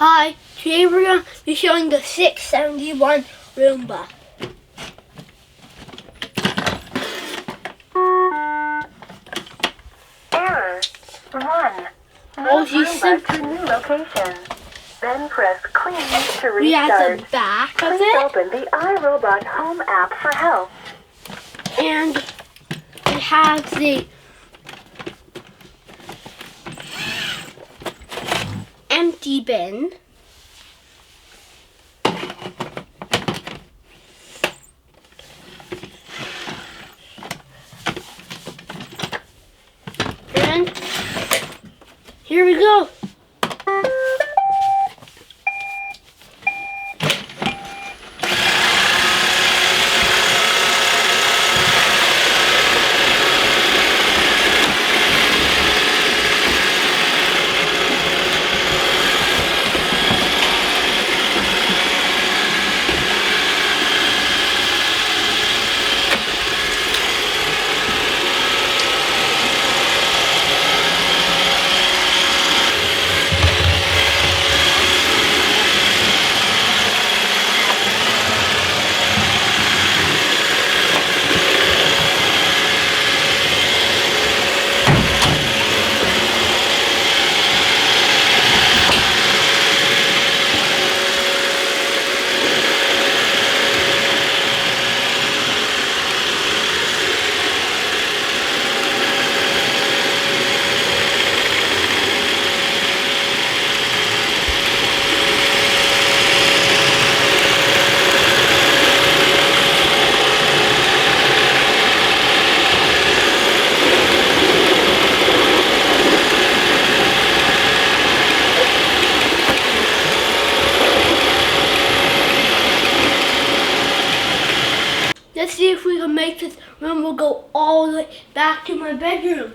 Hi, today we're going to be showing the 671 Roomba. Error 1. Oh, she's Roomba to new location. Then press clean to restart. We have the back of Please it, open the iRobot home app for help. and it has the empty bin. And here we go. Let's see if we can make this room will go all the way back to my bedroom.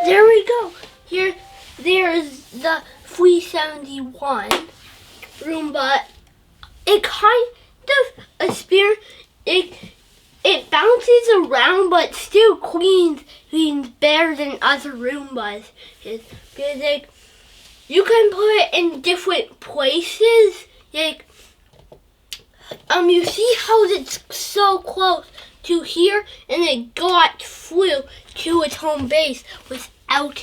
There we go. There's the 371 Roomba. It kind of it bounces around, but still cleans better than other Roombas. Because you can put it in different places. You see how it's so close to here, and it flew to its home base without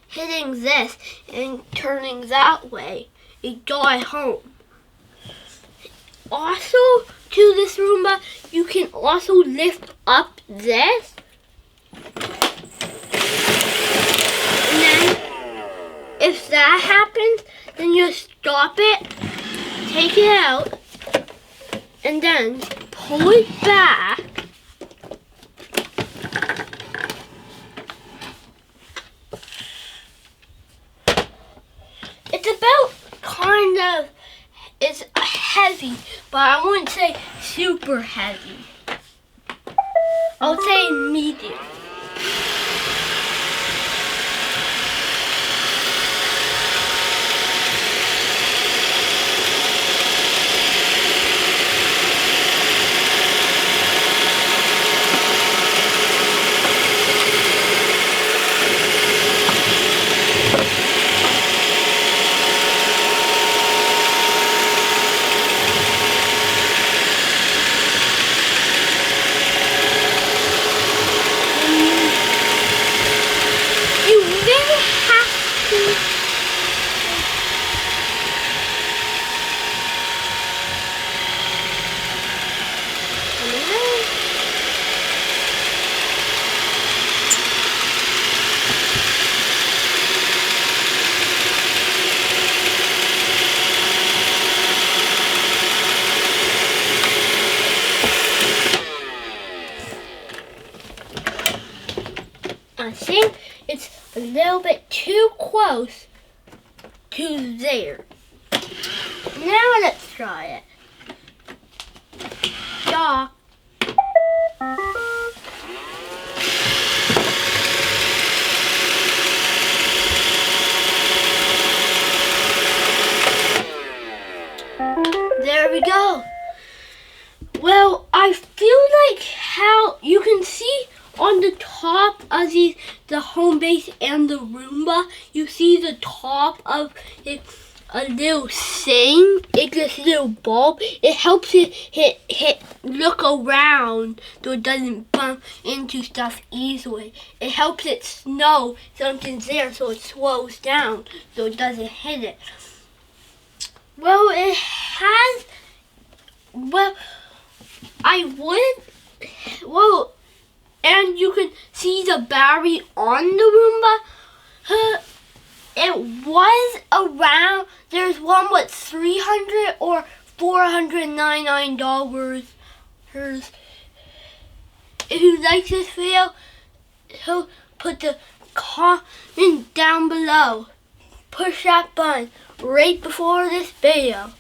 hitting this and turning that way. It got home. also to this Roomba, you can also lift up this. And then if that happens, then you stop it, take it out, and then pull it back. It's about it's heavy, but I wouldn't say super heavy. I'll say medium. I think it's a little bit too close to there. Now let's try it. Stop. There we go. Well, I feel like how you can see on the top of the home base and the Roomba, you see the top of it, a little thing. It's this little bulb. It helps it look around so it doesn't bump into stuff easily. It helps it know something's there so it slows down so it doesn't hit it. Well, it has. Well, and you can see the battery on the Roomba. It was around, there's one with $300 or $499. If you like this video, put the comment down below. Push that button right before this video.